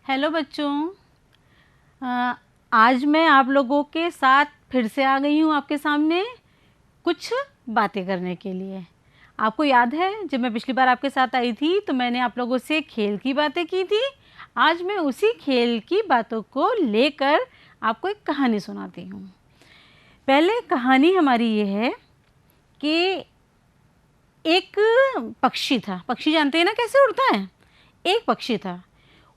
Hello बच्चों। आज मैं आप लोगों के साथ फिर से आ गई हूँ आपके सामने कुछ बातें करने के लिए। आपको याद है जब मैं पिछली बार आपके साथ आई थी तो मैंने आप लोगों से खेल की बातें की थी। आज मैं उसी खेल की बातों को लेकर आपको एक कहानी सुनाती हूँ। पहले कहानी हमारी ये है कि एक पक्षी था। पक्षी जानते हैं ना कैसे उड़ता है। एक पक्षी था,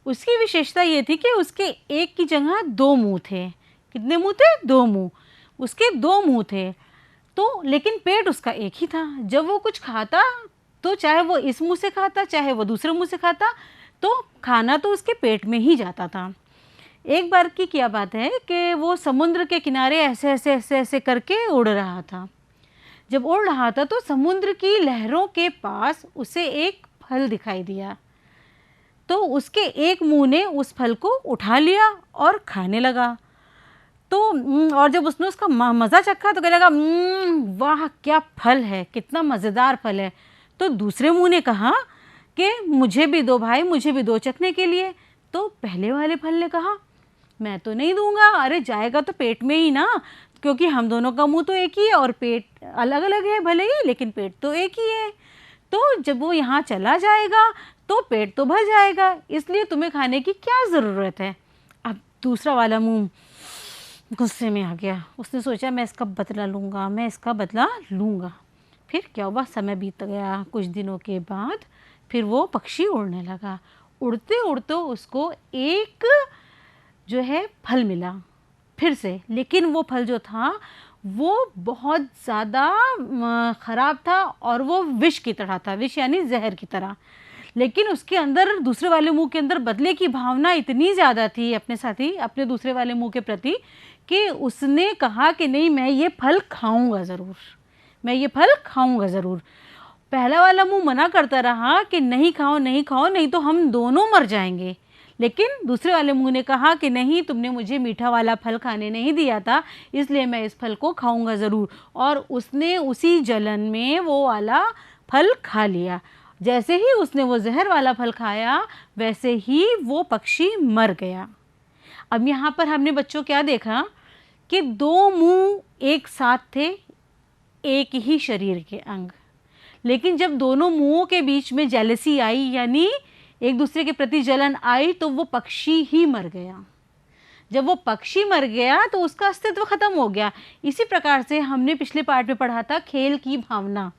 उसकी विशेषता ये थी कि उसके एक की जगह दो मुंह थे। कितने मुंह थे? दो मुंह। उसके दो मुंह थे तो लेकिन पेट उसका एक ही था। जब वो कुछ खाता तो चाहे वो इस मुंह से खाता चाहे वो दूसरे मुंह से खाता, तो खाना तो उसके पेट में ही जाता था। एक बार की क्या बात है कि वो समुद्र के किनारे ऐसे ऐसे ऐसे ऐसे करके उड़ रहा था। जब उड़ रहा था तो समुद्र की लहरों के पास उसे एक फल दिखाई दिया। तो उसके एक मुंह ने उस फल को उठा लिया और खाने लगा। तो और जब उसने उसका मज़ा चखा तो कहने लगा, वाह क्या फल है, कितना मज़ेदार फल है। तो दूसरे मुंह ने कहा कि मुझे भी दो भाई, मुझे भी दो चखने के लिए। तो पहले वाले फल ने कहा, मैं तो नहीं दूंगा। अरे जाएगा तो पेट में ही ना, क्योंकि हम दोनों का मुंह तो एक ही है और पेट अलग अलग है भले ही, लेकिन पेट तो एक ही है। तो जब वो यहाँ चला जाएगा तो पेट तो भर जाएगा, इसलिए तुम्हें खाने की क्या ज़रूरत है। अब दूसरा वाला मुंह गुस्से में आ गया। उसने सोचा मैं इसका बदला लूँगा, मैं इसका बदला लूँगा। फिर क्या हुआ, समय बीत गया। कुछ दिनों के बाद फिर वो पक्षी उड़ने लगा। उड़ते उड़ते उसको एक जो है फल मिला फिर से, लेकिन वो फल जो था वो बहुत ज़्यादा ख़राब था और वो विष की तरह था। विष यानी जहर की तरह। लेकिन उसके अंदर, दूसरे वाले मुंह के अंदर बदले की भावना इतनी ज़्यादा थी अपने साथी, अपने दूसरे वाले मुंह के प्रति, कि उसने कहा कि नहीं, मैं ये फल खाऊंगा ज़रूर, मैं ये फल खाऊंगा ज़रूर। पहला वाला मुंह मना करता रहा कि नहीं खाओ नहीं खाओ, नहीं तो हम दोनों मर जाएंगे। लेकिन दूसरे वाले मुंह ने कहा कि नहीं, तुमने मुझे मीठा वाला फल खाने नहीं दिया था, इसलिए मैं इस फल को खाऊंगा ज़रूर। और उसने उसी जलन में वो वाला फल खा लिया। जैसे ही उसने वो जहर वाला फल खाया वैसे ही वो पक्षी मर गया। अब यहाँ पर हमने बच्चों क्या देखा कि दो मुंह एक साथ थे, एक ही शरीर के अंग। लेकिन जब दोनों मुंहों के बीच में जेलसी आई, यानी एक दूसरे के प्रति जलन आई, तो वो पक्षी ही मर गया। जब वो पक्षी मर गया तो उसका अस्तित्व खत्म हो गया। इसी प्रकार से हमने पिछले पार्ट में पढ़ा था खेल की भावना,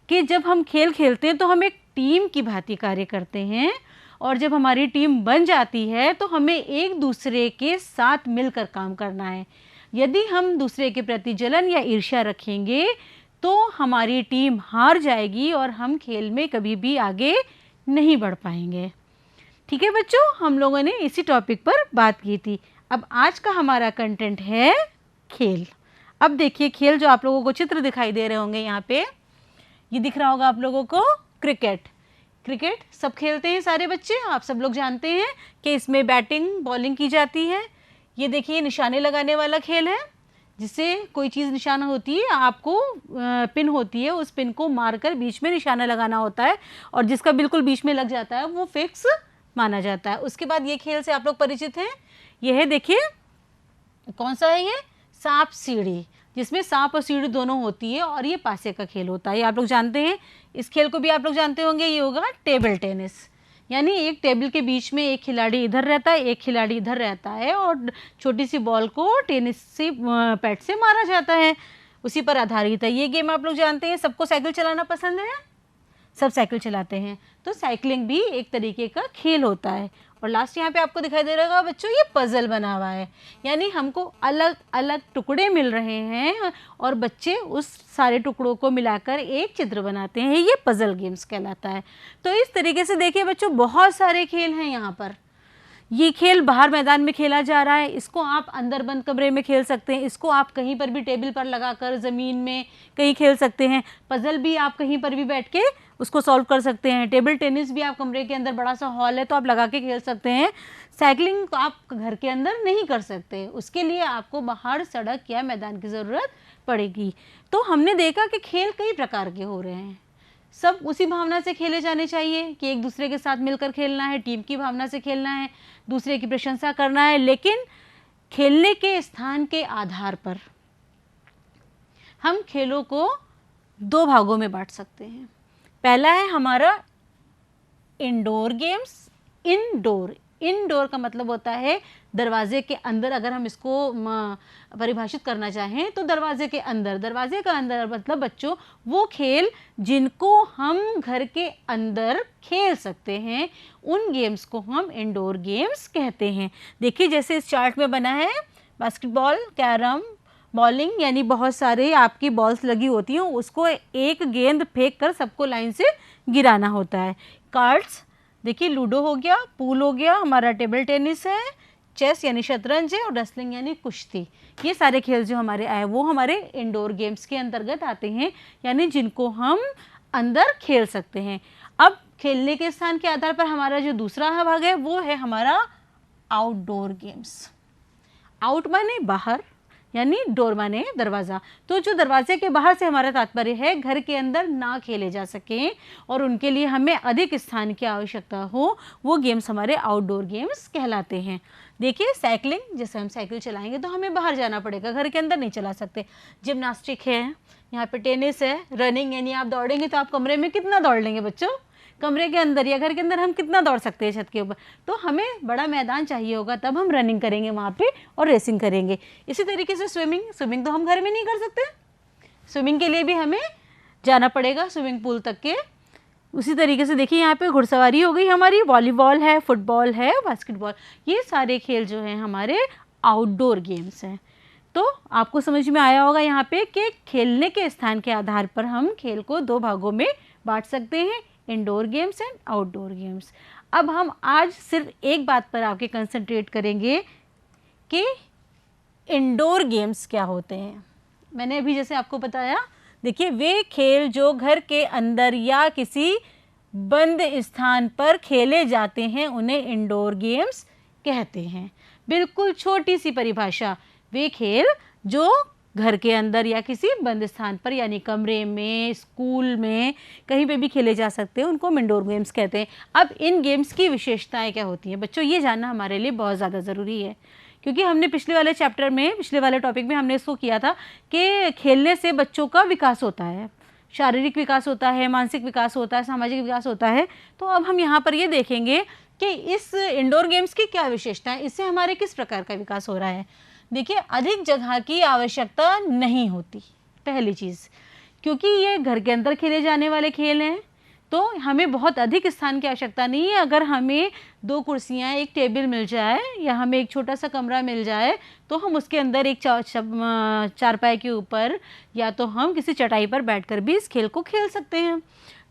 कि जब हम खेल खेलते हैं तो हम एक टीम की भांति कार्य करते हैं, और जब हमारी टीम बन जाती है तो हमें एक दूसरे के साथ मिलकर काम करना है। यदि हम दूसरे के प्रति जलन या ईर्ष्या रखेंगे तो हमारी टीम हार जाएगी और हम खेल में कभी भी आगे नहीं बढ़ पाएंगे। ठीक है बच्चों, हम लोगों ने इसी टॉपिक पर बात की थी। अब आज का हमारा कंटेंट है खेल। अब देखिए खेल, जो आप लोगों को चित्र दिखाई दे रहे होंगे यहाँ पे, ये दिख रहा होगा आप लोगों को क्रिकेट। क्रिकेट सब खेलते हैं सारे बच्चे, आप सब लोग जानते हैं कि इसमें बैटिंग बॉलिंग की जाती है। ये देखिए निशाने लगाने वाला खेल है, जिससे कोई चीज़ निशाना होती है, आपको पिन होती है, उस पिन को मारकर बीच में निशाना लगाना होता है, और जिसका बिल्कुल बीच में लग जाता है वो फिक्स माना जाता है। उसके बाद ये खेल से आप लोग परिचित हैं। ये है, देखिए कौन सा है ये, सांप सीढ़ी, जिसमें सांप और सीढ़ी दोनों होती है, और ये पासे का खेल होता है, ये आप लोग जानते हैं। इस खेल को भी आप लोग जानते होंगे, ये होगा टेबल टेनिस। यानी एक टेबल के बीच में एक खिलाड़ी इधर रहता है, एक खिलाड़ी इधर रहता है, और छोटी सी बॉल को टेनिस से पैड से मारा जाता है। उसी पर आधारित है ये गेम, आप लोग जानते हैं। सबको साइकिल चलाना पसंद है, सब साइकिल चलाते हैं, तो साइकिलिंग भी एक तरीके का खेल होता है। और लास्ट यहाँ पे आपको दिखाई दे रहा होगा बच्चों, ये पजल बना हुआ है, यानी हमको अलग अलग टुकड़े मिल रहे हैं और बच्चे उस सारे टुकड़ों को मिलाकर एक चित्र बनाते हैं। ये पजल गेम्स कहलाता है। तो इस तरीके से देखिए बच्चों, बहुत सारे खेल हैं यहाँ पर। ये खेल बाहर मैदान में खेला जा रहा है, इसको आप अंदर बंद कमरे में खेल सकते हैं, इसको आप कहीं पर भी टेबल पर लगाकर ज़मीन में कहीं खेल सकते हैं। पजल भी आप कहीं पर भी बैठ के उसको सॉल्व कर सकते हैं। टेबल टेनिस भी आप कमरे के अंदर, बड़ा सा हॉल है तो आप लगा के खेल सकते हैं। साइकिलिंग तो आप घर के अंदर नहीं कर सकते, उसके लिए आपको बाहर सड़क या मैदान की ज़रूरत पड़ेगी। तो हमने देखा कि खेल कई प्रकार के हो रहे हैं। सब उसी भावना से खेले जाने चाहिए कि एक दूसरे के साथ मिलकर खेलना है, टीम की भावना से खेलना है, दूसरे की प्रशंसा करना है। लेकिन खेलने के स्थान के आधार पर हम खेलों को 2 भागों में बांट सकते हैं। पहला है हमारा इंडोर गेम्स। इंडोर का मतलब होता है दरवाजे के अंदर। अगर हम इसको परिभाषित करना चाहें तो दरवाजे का अंदर मतलब बच्चों वो खेल जिनको हम घर के अंदर खेल सकते हैं, उन गेम्स को हम इंडोर गेम्स कहते हैं। देखिए जैसे इस चार्ट में बना है, बास्केटबॉल, कैरम, बॉलिंग, यानी बहुत सारे आपकी बॉल्स लगी होती हैं, उसको एक गेंद फेंक कर सबको लाइन से गिराना होता है। कार्ड्स, देखिए लूडो हो गया, पूल हो गया, हमारा टेबल टेनिस है, चेस यानी शतरंज है, और रेसलिंग यानी कुश्ती। ये सारे खेल जो हमारे आए वो हमारे इंडोर गेम्स के अंतर्गत आते हैं, यानी जिनको हम अंदर खेल सकते हैं। अब खेलने के स्थान के आधार पर हमारा जो दूसरा भाग है वो है हमारा आउटडोर गेम्स। आउट माने बाहर, यानी डोर माने दरवाज़ा। तो जो दरवाजे के बाहर से हमारा तात्पर्य है घर के अंदर ना खेले जा सकें और उनके लिए हमें अधिक स्थान की आवश्यकता हो, वो गेम्स हमारे आउटडोर गेम्स कहलाते हैं। देखिए साइकिलिंग, जैसे हम साइकिल चलाएंगे तो हमें बाहर जाना पड़ेगा, घर के अंदर नहीं चला सकते। जिम्नास्टिक है, यहाँ पे टेनिस है, रनिंग यानी आप दौड़ेंगे तो आप कमरे में कितना दौड़ लेंगे बच्चों, कमरे के अंदर या घर के अंदर हम कितना दौड़ सकते हैं छत के ऊपर। तो हमें बड़ा मैदान चाहिए होगा, तब हम रनिंग करेंगे वहाँ पे और रेसिंग करेंगे। इसी तरीके से स्विमिंग तो हम घर में नहीं कर सकते, स्विमिंग के लिए भी हमें जाना पड़ेगा स्विमिंग पूल तक के। उसी तरीके से देखिए यहाँ पे घुड़सवारी हो गई हमारी, वॉलीबॉल है, फुटबॉल है, बास्केटबॉल, ये सारे खेल जो हैं हमारे आउटडोर गेम्स हैं। तो आपको समझ में आया होगा यहाँ पे कि खेलने के स्थान के आधार पर हम खेल को 2 भागों में बांट सकते हैं, indoor games and outdoor games. अब हम आज सिर्फ एक बात पर आके कंसंट्रेट करेंगे कि इंडोर गेम्स क्या होते हैं। मैंने अभी जैसे आपको बताया, देखिए वे खेल जो घर के अंदर या किसी बंद स्थान पर खेले जाते हैं उन्हें इंडोर गेम्स कहते हैं। बिल्कुल छोटी सी परिभाषा, वे खेल जो घर के अंदर या किसी बंद स्थान पर यानी कमरे में, स्कूल में, कहीं पे भी खेले जा सकते हैं, उनको हम इंडोर गेम्स कहते हैं। अब इन गेम्स की विशेषताएं क्या होती हैं बच्चों, ये जानना हमारे लिए बहुत ज़्यादा ज़रूरी है, क्योंकि हमने पिछले वाले टॉपिक में हमने इसको किया था कि खेलने से बच्चों का विकास होता है, शारीरिक विकास होता है, मानसिक विकास होता है, सामाजिक विकास होता है। तो अब हम यहाँ पर ये देखेंगे कि इस इंडोर गेम्स की क्या विशेषता है, इससे हमारे किस प्रकार का विकास हो रहा है। देखिए अधिक जगह की आवश्यकता नहीं होती, पहली चीज़, क्योंकि ये घर के अंदर खेले जाने वाले खेल हैं, तो हमें बहुत अधिक स्थान की आवश्यकता नहीं है। अगर हमें 2 कुर्सियाँ, एक टेबल मिल जाए या हमें एक छोटा सा कमरा मिल जाए तो हम उसके अंदर एक चारपाई के ऊपर या तो हम किसी चटाई पर बैठकर भी इस खेल को खेल सकते हैं।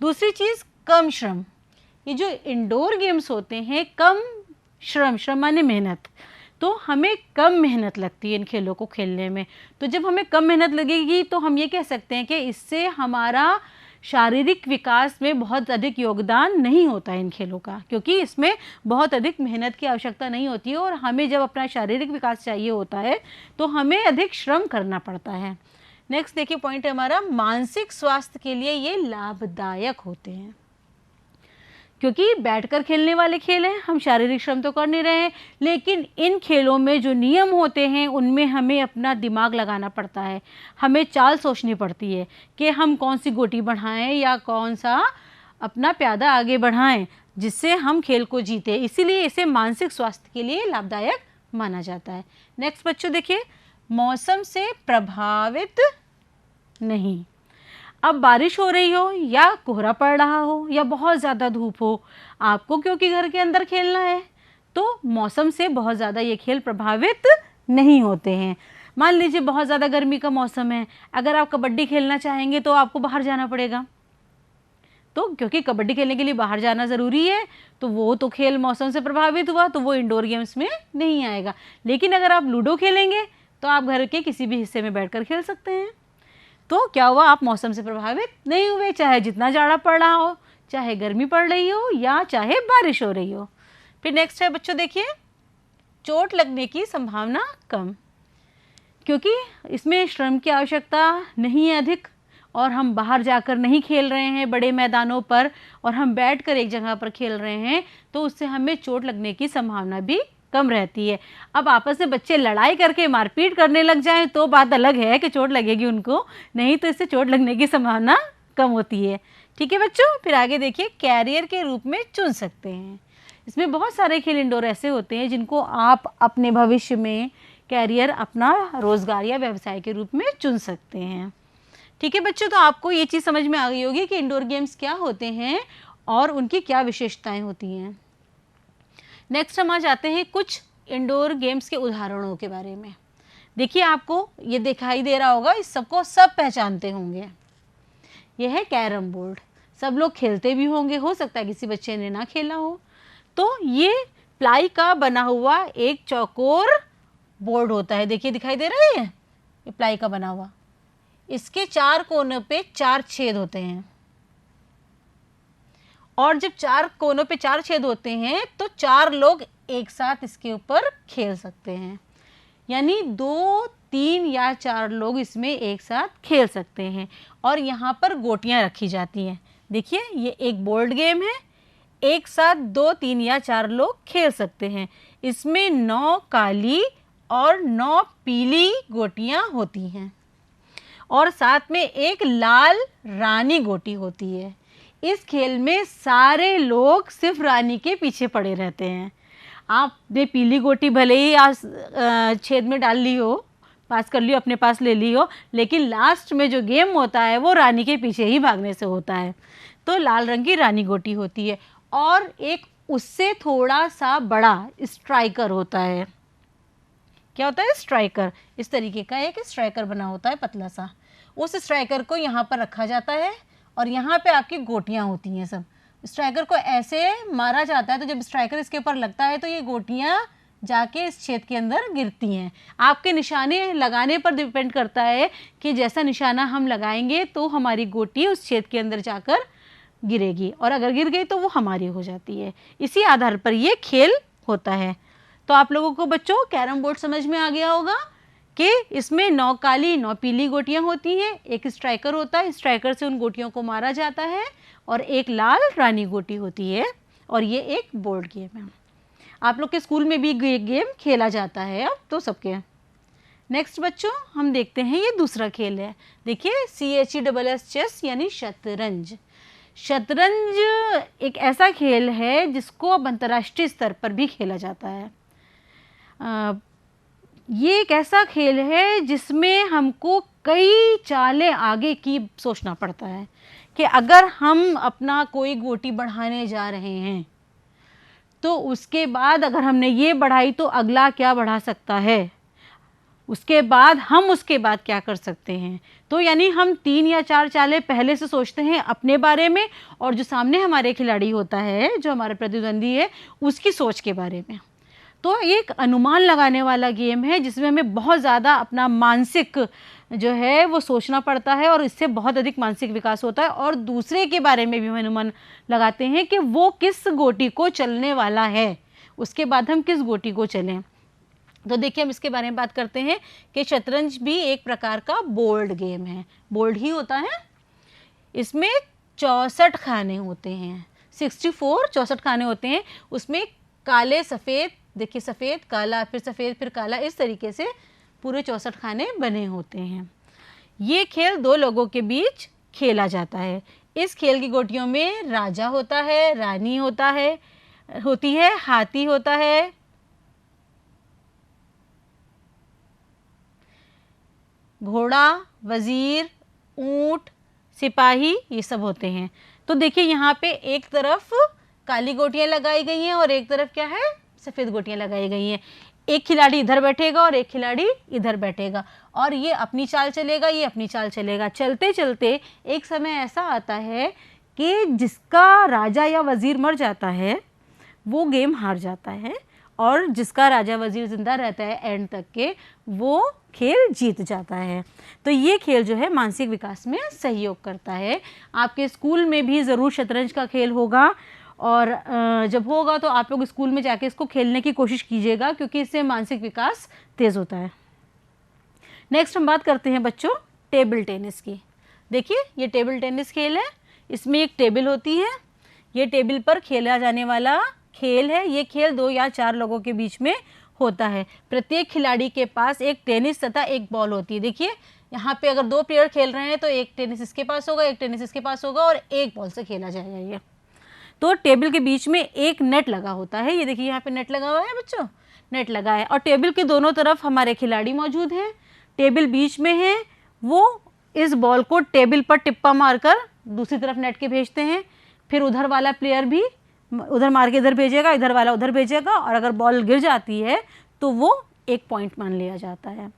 दूसरी चीज़, कम श्रम। ये जो इंडोर गेम्स होते हैं, कम श्रम माने मेहनत, तो हमें कम मेहनत लगती है इन खेलों को खेलने में। तो जब हमें कम मेहनत लगेगी तो हम ये कह सकते हैं कि इससे हमारा शारीरिक विकास में बहुत अधिक योगदान नहीं होता इन खेलों का, क्योंकि इसमें बहुत अधिक मेहनत की आवश्यकता नहीं होती है और हमें जब अपना शारीरिक विकास चाहिए होता है तो हमें अधिक श्रम करना पड़ता है। नेक्स्ट देखिए पॉइंट है हमारा, मानसिक स्वास्थ्य के लिए ये लाभदायक होते हैं, क्योंकि बैठकर खेलने वाले खेल हैं, हम शारीरिक श्रम तो कर नहीं रहे हैं, लेकिन इन खेलों में जो नियम होते हैं उनमें हमें अपना दिमाग लगाना पड़ता है, हमें चाल सोचनी पड़ती है कि हम कौन सी गोटी बढ़ाएं या कौन सा अपना प्यादा आगे बढ़ाएं जिससे हम खेल को जीतें। इसीलिए इसे मानसिक स्वास्थ्य के लिए लाभदायक माना जाता है। नेक्स्ट बच्चों देखिए, मौसम से प्रभावित नहीं। अब बारिश हो रही हो या कोहरा पड़ रहा हो या बहुत ज़्यादा धूप हो, आपको क्योंकि घर के अंदर खेलना है तो मौसम से बहुत ज़्यादा ये खेल प्रभावित नहीं होते हैं। मान लीजिए बहुत ज़्यादा गर्मी का मौसम है, अगर आप कबड्डी खेलना चाहेंगे तो आपको बाहर जाना पड़ेगा, तो क्योंकि कबड्डी खेलने के लिए बाहर जाना ज़रूरी है, तो वो तो खेल मौसम से प्रभावित हुआ, तो वो इंडोर गेम्स में नहीं आएगा। लेकिन अगर आप लूडो खेलेंगे तो आप घर के किसी भी हिस्से में बैठकर खेल सकते हैं। तो क्या हुआ, आप मौसम से प्रभावित नहीं हुए, चाहे जितना जाड़ा पड़ रहा हो, चाहे गर्मी पड़ रही हो या चाहे बारिश हो रही हो। फिर नेक्स्ट है बच्चों देखिए, चोट लगने की संभावना कम, क्योंकि इसमें श्रम की आवश्यकता नहीं है अधिक और हम बाहर जाकर नहीं खेल रहे हैं बड़े मैदानों पर, और हम बैठकर एक जगह पर खेल रहे हैं, तो उससे हमें चोट लगने की संभावना भी कम रहती है। अब आपस में बच्चे लड़ाई करके मारपीट करने लग जाएं तो बात अलग है कि चोट लगेगी उनको, नहीं तो इससे चोट लगने की संभावना कम होती है। ठीक है बच्चों, फिर आगे देखिए, कैरियर के रूप में चुन सकते हैं। इसमें बहुत सारे खेल इंडोर ऐसे होते हैं जिनको आप अपने भविष्य में कैरियर, अपना रोजगार या व्यवसाय के रूप में चुन सकते हैं। ठीक है बच्चों, तो आपको ये चीज़ समझ में आ गई होगी कि इंडोर गेम्स क्या होते हैं और उनकी क्या विशेषताएं होती हैं। नेक्स्ट हम आ जाते हैं कुछ इंडोर गेम्स के उदाहरणों के बारे में। देखिए, आपको ये दिखाई दे रहा होगा, इस सबको सब पहचानते होंगे। यह है कैरम बोर्ड, सब लोग खेलते भी होंगे, हो सकता है किसी बच्चे ने ना खेला हो। तो ये प्लाई का बना हुआ एक चौकोर बोर्ड होता है, देखिए दिखाई दे रहा है, ये प्लाई का बना हुआ, इसके 4 कोनों पे 4 छेद होते हैं, और जब 4 कोनों पे 4 छेद होते हैं तो 4 लोग एक साथ इसके ऊपर खेल सकते हैं, यानी 2, 3 या 4 लोग इसमें एक साथ खेल सकते हैं। और यहाँ पर गोटियाँ रखी जाती हैं। देखिए, ये एक बोर्ड गेम है, एक साथ 2, 3 या 4 लोग खेल सकते हैं। इसमें 9 काली और 9 पीली गोटियाँ होती हैं, और साथ में एक लाल रानी गोटी होती है। इस खेल में सारे लोग सिर्फ रानी के पीछे पड़े रहते हैं। आपने पीली गोटी भले ही छेद में डाल ली हो, पास कर ली हो, अपने पास ले ली हो, लेकिन लास्ट में जो गेम होता है वो रानी के पीछे ही भागने से होता है। तो लाल रंग की रानी गोटी होती है, और एक उससे थोड़ा सा बड़ा स्ट्राइकर होता है। क्या होता है? स्ट्राइकर। इस तरीके का एक स्ट्राइकर बना होता है, पतला सा। उस स्ट्राइकर को यहाँ पर रखा जाता है, और यहाँ पे आपकी गोटियाँ होती हैं सब। स्ट्राइकर को ऐसे मारा जाता है, तो जब स्ट्राइकर इसके ऊपर लगता है तो ये गोटियाँ जाके इस छेद के अंदर गिरती हैं। आपके निशाने लगाने पर डिपेंड करता है कि जैसा निशाना हम लगाएंगे तो हमारी गोटी उस छेद के अंदर जाकर गिरेगी, और अगर गिर गई तो वो हमारी हो जाती है। इसी आधार पर ये खेल होता है। तो आप लोगों को बच्चों कैरम बोर्ड समझ में आ गया होगा कि इसमें 9 काली 9 पीली गोटियां होती हैं, एक स्ट्राइकर होता है, स्ट्राइकर से उन गोटियों को मारा जाता है, और एक लाल रानी गोटी होती है, और ये एक बोर्ड गेम है। आप लोग के स्कूल में भी ये गेम खेला जाता है अब तो सबके। नेक्स्ट बच्चों हम देखते हैं, ये दूसरा खेल है। देखिए, CHESS चेस यानी शतरंज। शतरंज एक ऐसा खेल है जिसको अब अंतर्राष्ट्रीय स्तर पर भी खेला जाता है। ये एक ऐसा खेल है जिसमें हमको कई चालें आगे की सोचना पड़ता है कि अगर हम अपना कोई गोटी बढ़ाने जा रहे हैं तो उसके बाद अगर हमने ये बढ़ाई तो अगला क्या बढ़ा सकता है, उसके बाद हम उसके बाद क्या कर सकते हैं। तो यानी हम 3 या 4 चालें पहले से सोचते हैं अपने बारे में, और जो सामने हमारे खिलाड़ी होता है, जो हमारा प्रतिद्वंदी है, उसकी सोच के बारे में। तो ये एक अनुमान लगाने वाला गेम है जिसमें हमें बहुत ज़्यादा अपना मानसिक जो है वो सोचना पड़ता है, और इससे बहुत अधिक मानसिक विकास होता है, और दूसरे के बारे में भी हम अनुमान लगाते हैं कि वो किस गोटी को चलने वाला है, उसके बाद हम किस गोटी को चलें। तो देखिए, हम इसके बारे में बात करते हैं कि शतरंज भी एक प्रकार का बोर्ड गेम है, बोर्ड ही होता है। इसमें 64 खाने होते हैं, 64 खाने होते हैं। उसमें काले सफ़ेद, देखिए सफ़ेद काला, फिर सफ़ेद, फिर काला, इस तरीके से पूरे 64 खाने बने होते हैं। ये खेल 2 लोगों के बीच खेला जाता है। इस खेल की गोटियों में राजा होता है, रानी होती है, हाथी होता है, घोड़ा, वजीर, ऊंट, सिपाही, ये सब होते हैं। तो देखिए, यहाँ पे एक तरफ काली गोटियाँ लगाई गई हैं और एक तरफ क्या है, सफ़ेद गोटियाँ लगाई गई हैं। एक खिलाड़ी इधर बैठेगा और एक खिलाड़ी इधर बैठेगा, और ये अपनी चाल चलेगा, ये अपनी चाल चलेगा। चलते चलते एक समय ऐसा आता है कि जिसका राजा या वज़ीर मर जाता है वो गेम हार जाता है, और जिसका राजा वज़ीर ज़िंदा रहता है एंड तक के, वो खेल जीत जाता है। तो ये खेल जो है मानसिक विकास में सहयोग करता है। आपके स्कूल में भी ज़रूर शतरंज का खेल होगा, और जब होगा तो आप लोग स्कूल में जाके इसको खेलने की कोशिश कीजिएगा, क्योंकि इससे मानसिक विकास तेज़ होता है। नेक्स्ट हम बात करते हैं बच्चों टेबल टेनिस की। देखिए ये टेबल टेनिस खेल है, इसमें एक टेबल होती है, ये टेबल पर खेला जाने वाला खेल है। ये खेल 2 या 4 लोगों के बीच में होता है। प्रत्येक खिलाड़ी के पास एक टेनिस तथा एक बॉल होती है। देखिए यहाँ पे अगर 2 प्लेयर खेल रहे हैं तो एक टेनिस इसके पास होगा, एक टेनिस इसके पास होगा और एक बॉल से खेला जाएगा ये। तो टेबल के बीच में एक नेट लगा होता है, ये देखिए यहाँ पे नेट लगा हुआ है बच्चों, नेट लगा है और टेबल के दोनों तरफ हमारे खिलाड़ी मौजूद हैं। टेबल बीच में है, वो इस बॉल को टेबल पर टिप्पा मारकर दूसरी तरफ नेट के भेजते हैं। फिर उधर वाला प्लेयर भी उधर मार के इधर भेजेगा, इधर वाला उधर भेजेगा और अगर बॉल गिर जाती है तो वो एक पॉइंट मान लिया जाता है।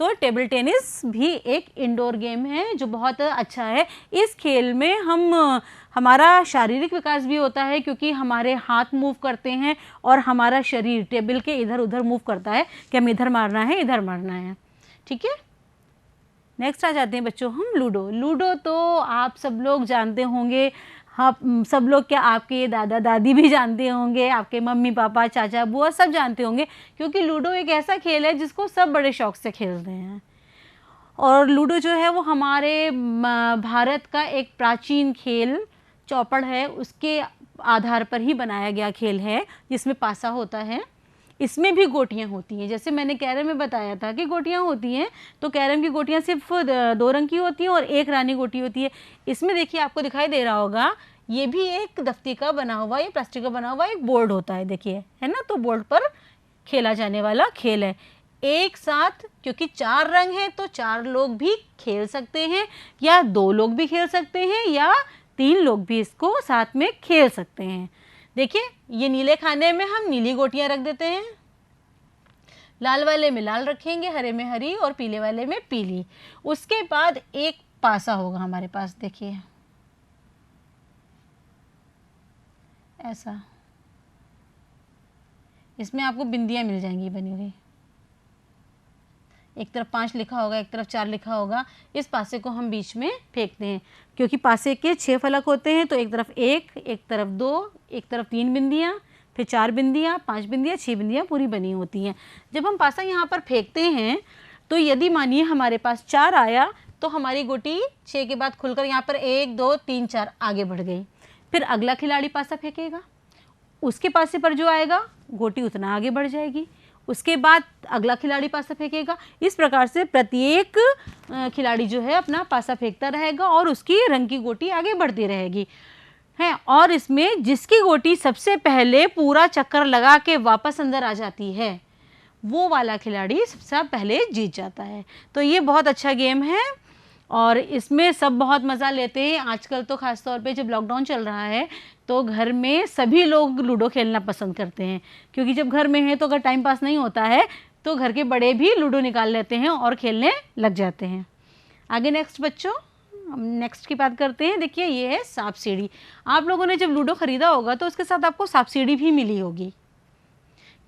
तो टेबल टेनिस भी एक इंडोर गेम है जो बहुत अच्छा है। इस खेल में हमारा शारीरिक विकास भी होता है क्योंकि हमारे हाथ मूव करते हैं और हमारा शरीर टेबल के इधर उधर मूव करता है कि हम इधर मारना है, इधर मारना है। ठीक है, नेक्स्ट आ जाते हैं बच्चों हम लूडो। लूडो तो आप सब लोग जानते होंगे, हाँ सब लोग क्या, आपके दादा दादी भी जानते होंगे, आपके मम्मी पापा चाचा बुआ सब जानते होंगे क्योंकि लूडो एक ऐसा खेल है जिसको सब बड़े शौक से खेलते हैं। और लूडो जो है वो हमारे भारत का एक प्राचीन खेल चौपड़ है, उसके आधार पर ही बनाया गया खेल है जिसमें पासा होता है। इसमें भी गोटियां होती हैं, जैसे मैंने कैरम में बताया था कि गोटियां होती हैं, तो कैरम की गोटियां सिर्फ 2 रंग की होती हैं और एक रानी गोटी होती है। इसमें देखिए आपको दिखाई दे रहा होगा, ये भी एक दफ्ती का बना हुआ या प्लास्टिक का बना हुआ एक बोर्ड होता है, देखिए है ना। तो बोर्ड पर खेला जाने वाला खेल है। एक साथ क्योंकि 4 रंग हैं तो 4 लोग भी खेल सकते हैं या 2 लोग भी खेल सकते हैं या 3 लोग भी इसको साथ में खेल सकते हैं। देखिए ये नीले खाने में हम नीली गोटियां रख देते हैं, लाल वाले में लाल रखेंगे, हरे में हरी और पीले वाले में पीली। उसके बाद एक पासा होगा हमारे पास, देखिए ऐसा, इसमें आपको बिंदियां मिल जाएंगी बनी हुई। एक तरफ 5 लिखा होगा, एक तरफ 4 लिखा होगा। इस पासे को हम बीच में फेंकते हैं क्योंकि पासे के 6 फलक होते हैं, तो एक तरफ 1, एक तरफ 2, एक तरफ 3 बिंदियां, फिर 4 बिंदियां, 5 बिंदियां, 6 बिंदियां पूरी बनी होती हैं। जब हम पासा यहाँ पर फेंकते हैं तो यदि मानिए हमारे पास 4 आया तो हमारी गोटी 6 के बाद खुलकर यहाँ पर 1, 2, 3, 4 आगे बढ़ गई। फिर अगला खिलाड़ी पासा फेंकेगा, उसके पासे पर जो आएगा गोटी उतना आगे बढ़ जाएगी। उसके बाद अगला खिलाड़ी पासा फेंकेगा। इस प्रकार से प्रत्येक खिलाड़ी जो है अपना पासा फेंकता रहेगा और उसकी रंग की गोटी आगे बढ़ती रहेगी है। और इसमें जिसकी गोटी सबसे पहले पूरा चक्कर लगा के वापस अंदर आ जाती है वो वाला खिलाड़ी सबसे पहले जीत जाता है। तो ये बहुत अच्छा गेम है और इसमें सब बहुत मज़ा लेते हैं। आजकल तो ख़ास तौर पे जब लॉकडाउन चल रहा है तो घर में सभी लोग लूडो खेलना पसंद करते हैं क्योंकि जब घर में है तो अगर टाइम पास नहीं होता है तो घर के बड़े भी लूडो निकाल लेते हैं और खेलने लग जाते हैं। आगे नेक्स्ट बच्चों, हम नेक्स्ट की बात करते हैं। देखिए ये है सांप सीढ़ी। आप लोगों ने जब लूडो ख़रीदा होगा तो उसके साथ आपको सांप सीढ़ी भी मिली होगी,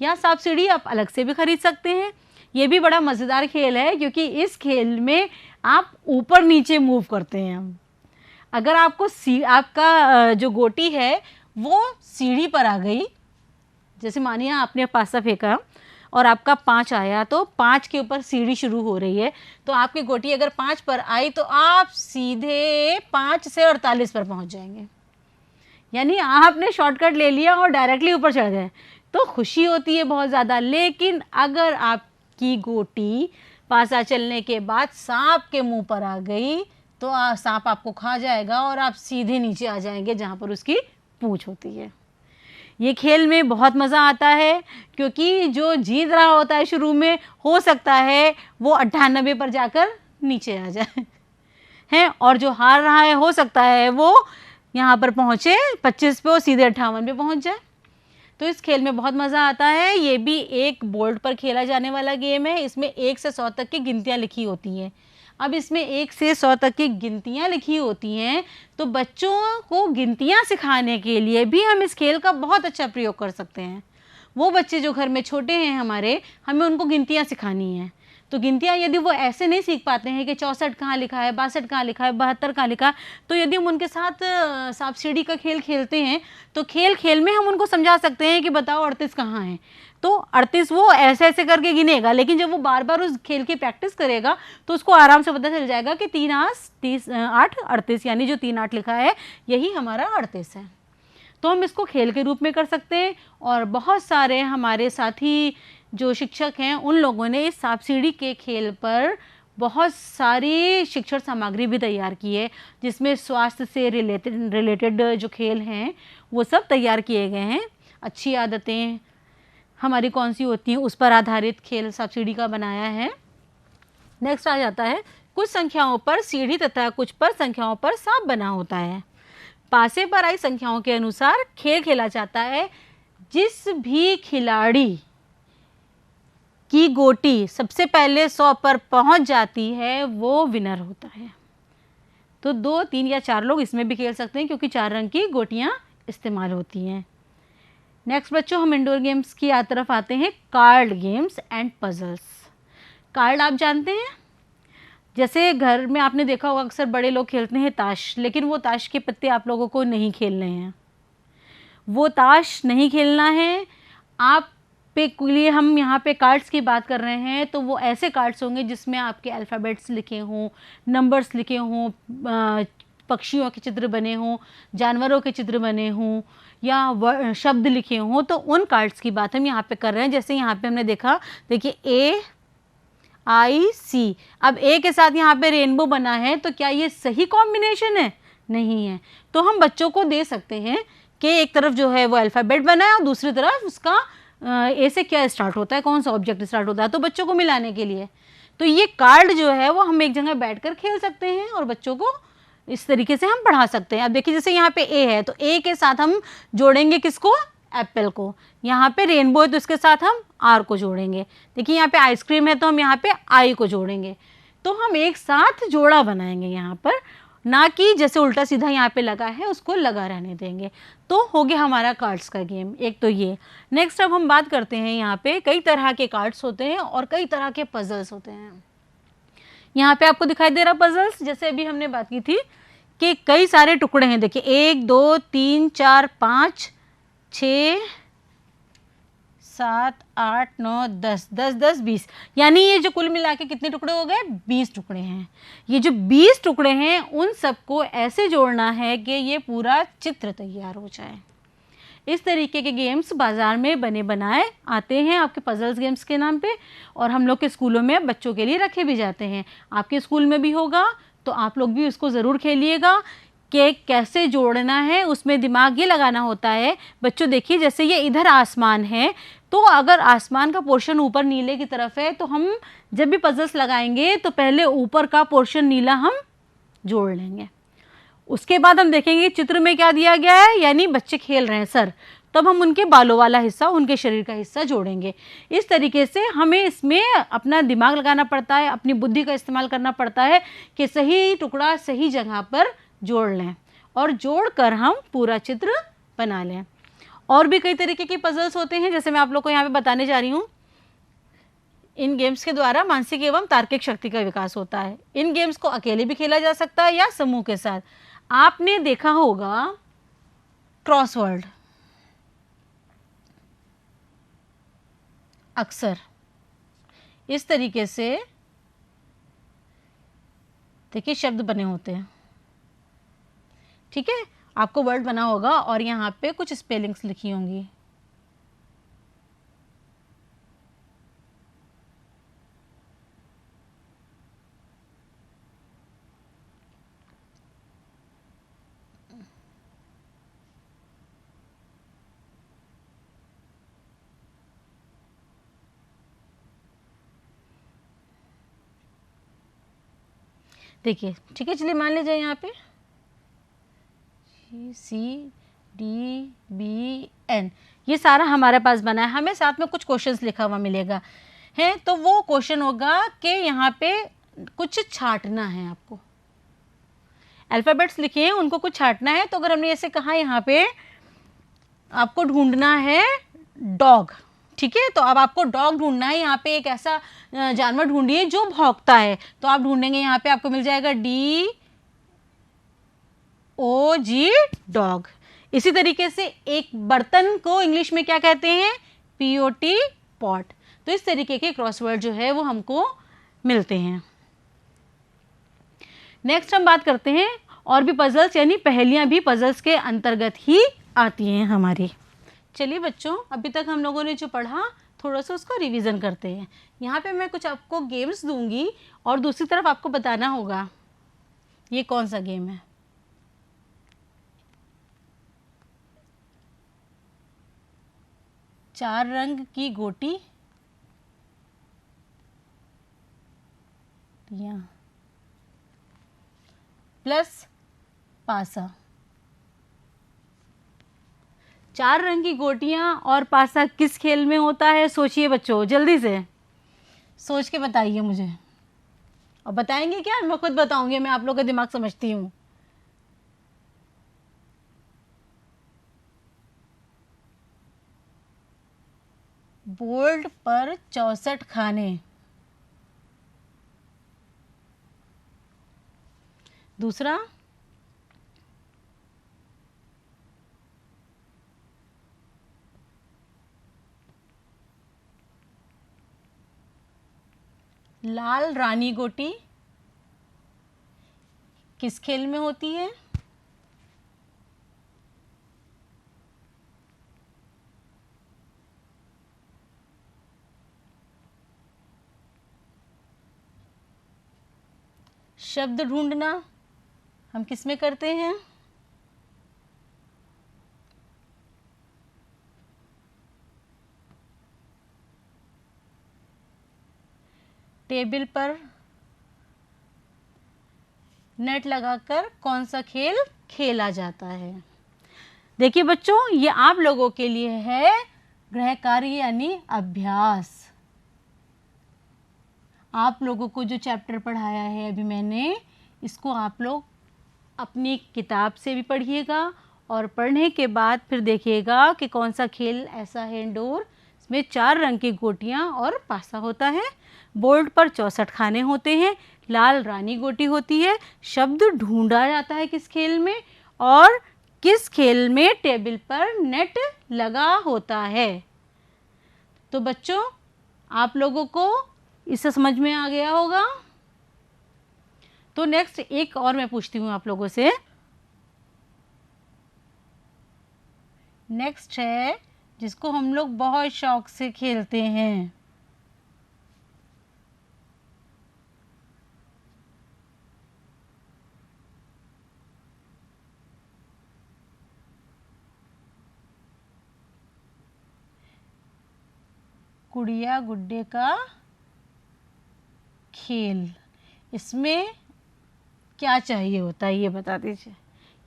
या सांप सीढ़ी आप अलग से भी खरीद सकते हैं। ये भी बड़ा मज़ेदार खेल है क्योंकि इस खेल में आप ऊपर नीचे मूव करते हैं। अगर आपको आपका जो गोटी है वो सीढ़ी पर आ गई, जैसे मानिए आपने पासा फेंका और आपका 5 आया तो 5 के ऊपर सीढ़ी शुरू हो रही है, तो आपकी गोटी अगर 5 पर आई तो आप सीधे 5 से 48 पर पहुंच जाएंगे, यानी आपने शॉर्टकट ले लिया और डायरेक्टली ऊपर चढ़ गए। तो खुशी होती है बहुत ज़्यादा। लेकिन अगर आपकी गोटी पासा चलने के बाद सांप के मुंह पर आ गई तो सांप आपको खा जाएगा और आप सीधे नीचे आ जाएंगे जहाँ पर उसकी पूंछ होती है। ये खेल में बहुत मज़ा आता है क्योंकि जो जीत रहा होता है शुरू में हो सकता है वो 98 पर जाकर नीचे आ जाए हैं, और जो हार रहा है हो सकता है वो यहाँ पर पहुँचे 25 पे और सीधे 58 पे पहुँच जाए। तो इस खेल में बहुत मज़ा आता है। ये भी एक बोर्ड पर खेला जाने वाला गेम है। इसमें 1 से 100 तक की गिनतियाँ लिखी होती हैं। अब इसमें 1 से 100 तक की गिनतियाँ लिखी होती हैं तो बच्चों को गिनतियाँ सिखाने के लिए भी हम इस खेल का बहुत अच्छा प्रयोग कर सकते हैं। वो बच्चे जो घर में छोटे हैं हमारे, हमें उनको गिनतियाँ सिखानी हैं तो गिनतियाँ यदि वो ऐसे नहीं सीख पाते हैं कि 64 कहाँ लिखा है, 62 कहाँ लिखा है, 72 कहाँ लिखा है, तो यदि हम उनके साथ सांप सीढ़ी का खेल खेलते हैं तो खेल खेल में हम उनको समझा सकते हैं कि बताओ 38 कहाँ है। तो 38 वो ऐसे ऐसे करके गिनेगा, लेकिन जब वो बार बार उस खेल की प्रैक्टिस करेगा तो उसको आराम से पता चल जाएगा कि 3 8 38, यानी जो 3 8 लिखा है यही हमारा 38 है। तो हम इसको खेल के रूप में कर सकते हैं। और बहुत सारे हमारे साथी जो शिक्षक हैं उन लोगों ने इस सांप सीढ़ी के खेल पर बहुत सारी शिक्षण सामग्री भी तैयार की है, जिसमें स्वास्थ्य से रिलेटेड जो खेल हैं वो सब तैयार किए गए हैं। अच्छी आदतें हमारी कौन सी होती हैं उस पर आधारित खेल सांप सीढ़ी का बनाया है। नेक्स्ट आ जाता है कुछ संख्याओं पर सीढ़ी तथा कुछ पर संख्याओं पर सांप बना होता है। पासे पर आई संख्याओं के अनुसार खेल खेला जाता है। जिस भी खिलाड़ी की गोटी सबसे पहले 100 पर पहुंच जाती है वो विनर होता है। तो 2, 3 या 4 लोग इसमें भी खेल सकते हैं क्योंकि 4 रंग की गोटियां इस्तेमाल होती हैं। नेक्स्ट बच्चों, हम इंडोर गेम्स की तरफ आते हैं, card games and puzzles. Card आप जानते हैं, जैसे घर में आपने देखा होगा अक्सर बड़े लोग खेलते हैं ताश, लेकिन वो ताश के पत्ते आप लोगों को नहीं खेलने हैं, वो ताश नहीं खेलना है। आप पे लिए हम यहाँ पे कार्ड्स की बात कर रहे हैं, तो वो ऐसे कार्ड्स होंगे जिसमें आपके अल्फ़ाबेट्स लिखे हों, नंबर्स लिखे हों, पक्षियों के चित्र बने हों, जानवरों के चित्र बने हों या शब्द लिखे हों, तो उन कार्ड्स की बात हम यहाँ पे कर रहे हैं। जैसे यहाँ पे हमने देखा, देखिए AIC, अब ए के साथ यहाँ पे रेनबो बना है, तो क्या ये सही कॉम्बिनेशन है? नहीं है। तो हम बच्चों को दे सकते हैं कि एक तरफ जो है वो अल्फ़ाबेट बना है और दूसरी तरफ उसका ए से क्या स्टार्ट होता है, कौन सा ऑब्जेक्ट स्टार्ट होता है, तो बच्चों को मिलाने के लिए। तो ये कार्ड जो है वो हम एक जगह बैठकर खेल सकते हैं और बच्चों को इस तरीके से हम पढ़ा सकते हैं। अब देखिए जैसे यहाँ पे ए है, तो ए के साथ हम जोड़ेंगे किसको? एप्पल को। यहाँ पे रेनबो है तो इसके साथ हम आर को जोड़ेंगे। देखिए यहाँ पे आइसक्रीम है तो हम यहाँ पे आई को जोड़ेंगे। तो हम एक साथ जोड़ा बनाएंगे यहाँ पर, ना कि जैसे उल्टा सीधा यहाँ पे लगा है उसको लगा रहने देंगे। तो हो गया हमारा कार्ड्स का गेम, एक तो ये। नेक्स्ट अब हम बात करते हैं, यहाँ पे कई तरह के कार्ड्स होते हैं और कई तरह के पजल्स होते हैं। यहाँ पे आपको दिखाई दे रहा पजल्स, जैसे अभी हमने बात की थी कि कई सारे टुकड़े हैं। देखिए 1 2 3 4 5 6 7 8 9 10 10 10 20, यानी ये जो कुल मिला के कितने टुकड़े हो गए? 20 टुकड़े हैं। ये जो 20 टुकड़े हैं उन सबको ऐसे जोड़ना है कि ये पूरा चित्र तैयार हो जाए। इस तरीके के गेम्स बाज़ार में बने बनाए आते हैं आपके पजल्स गेम्स के नाम पे, और हम लोग के स्कूलों में बच्चों के लिए रखे भी जाते हैं। आपके स्कूल में भी होगा तो आप लोग भी उसको ज़रूर खेलिएगा कि कैसे जोड़ना है। उसमें दिमाग ये लगाना होता है। बच्चों देखिए, जैसे ये इधर आसमान है, तो अगर आसमान का पोर्शन ऊपर नीले की तरफ है तो हम जब भी पजल्स लगाएंगे तो पहले ऊपर का पोर्शन नीला हम जोड़ लेंगे। उसके बाद हम देखेंगे चित्र में क्या दिया गया है, यानी बच्चे खेल रहे हैं सर, तब हम उनके बालों वाला हिस्सा, उनके शरीर का हिस्सा जोड़ेंगे। इस तरीके से हमें इसमें अपना दिमाग लगाना पड़ता है, अपनी बुद्धि का इस्तेमाल करना पड़ता है कि सही टुकड़ा सही जगह पर जोड़ लें और जोड़कर हम पूरा चित्र बना लें। और भी कई तरीके के पजल्स होते हैं, जैसे मैं आप लोग को यहाँ पे बताने जा रही हूँ। इन गेम्स के द्वारा मानसिक एवं तार्किक शक्ति का विकास होता है। इन गेम्स को अकेले भी खेला जा सकता है या समूह के साथ। आपने देखा होगा क्रॉसवर्ड, अक्सर इस तरीके से देखिए शब्द बने होते हैं, ठीक है, आपको वर्ड बना होगा और यहाँ पे कुछ स्पेलिंग्स लिखी होंगी। देखिए, ठीक है, चलिए मान लीजिए यहाँ पे CDBN ये सारा हमारे पास बना है। हमें साथ में कुछ क्वेश्चंस लिखा हुआ मिलेगा है, तो वो क्वेश्चन होगा कि यहाँ पे कुछ छांटना है। आपको अल्फ़ाबेट्स लिखे हैं, उनको कुछ छांटना है। तो अगर हमने ऐसे कहा यहाँ पे आपको ढूंढना है डॉग, ठीक है, तो अब आपको डॉग ढूंढना है। यहाँ पे एक ऐसा जानवर ढूंढिए जो भौंकता है। तो आप ढूंढेंगे, यहाँ पे आपको मिल जाएगा DOG, डॉग। इसी तरीके से एक बर्तन को इंग्लिश में क्या कहते हैं? POT, pot. तो इस तरीके के क्रॉसवर्ड जो है वो हमको मिलते हैं। नेक्स्ट हम बात करते हैं और भी पजल्स, यानी पहेलियां भी पजल्स के अंतर्गत ही आती हैं हमारी। चलिए बच्चों, अभी तक हम लोगों ने जो पढ़ा थोड़ा सा उसको रिवीजन करते हैं। यहाँ पे मैं कुछ आपको गेम्स दूंगी और दूसरी तरफ आपको बताना होगा ये कौन सा गेम है। चार रंग की गोटी प्लस पासा। चार रंग की गोटियां और पासा किस खेल में होता है? सोचिए बच्चों, जल्दी से सोच के बताइए मुझे। और बताएंगे क्या? मैं खुद बताऊंगी, मैं आप लोग का दिमाग समझती हूँ। बोर्ड पर 64 खाने। दूसरा, लाल रानी गोटी किस खेल में होती है? शब्द ढूंढना हम किस में करते हैं? टेबल पर नेट लगाकर कौन सा खेल खेला जाता है? देखिए बच्चों, ये आप लोगों के लिए है गृह कार्य यानी अभ्यास। आप लोगों को जो चैप्टर पढ़ाया है अभी मैंने, इसको आप लोग अपनी किताब से भी पढ़िएगा और पढ़ने के बाद फिर देखिएगा कि कौन सा खेल ऐसा है इंडोर, इसमें 4 रंग की गोटियां और पासा होता है, बोर्ड पर 64 खाने होते हैं, लाल रानी गोटी होती है, शब्द ढूंढा जाता है किस खेल में, और किस खेल में टेबल पर नेट लगा होता है। तो बच्चों, आप लोगों को इससे समझ में आ गया होगा। तो नेक्स्ट एक और मैं पूछती हूँ आप लोगों से। नेक्स्ट है जिसको हम लोग बहुत शौक से खेलते हैं। गुड़िया गुड्डे का खेल। इसमें क्या चाहिए होता है ये बता दीजिए।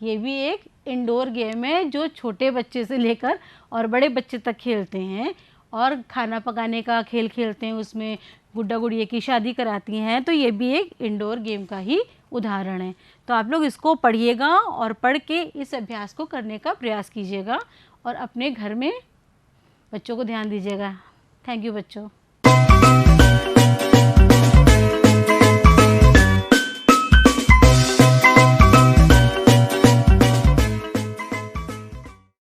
ये भी एक इंडोर गेम है जो छोटे बच्चे से लेकर और बड़े बच्चे तक खेलते हैं, और खाना पकाने का खेल खेलते हैं, उसमें गुड्डा गुड़िया की शादी कराती हैं। तो ये भी एक इंडोर गेम का ही उदाहरण है। तो आप लोग इसको पढ़िएगा और पढ़ के इस अभ्यास को करने का प्रयास कीजिएगा और अपने घर में बच्चों को ध्यान दीजिएगा। थैंक यू बच्चों।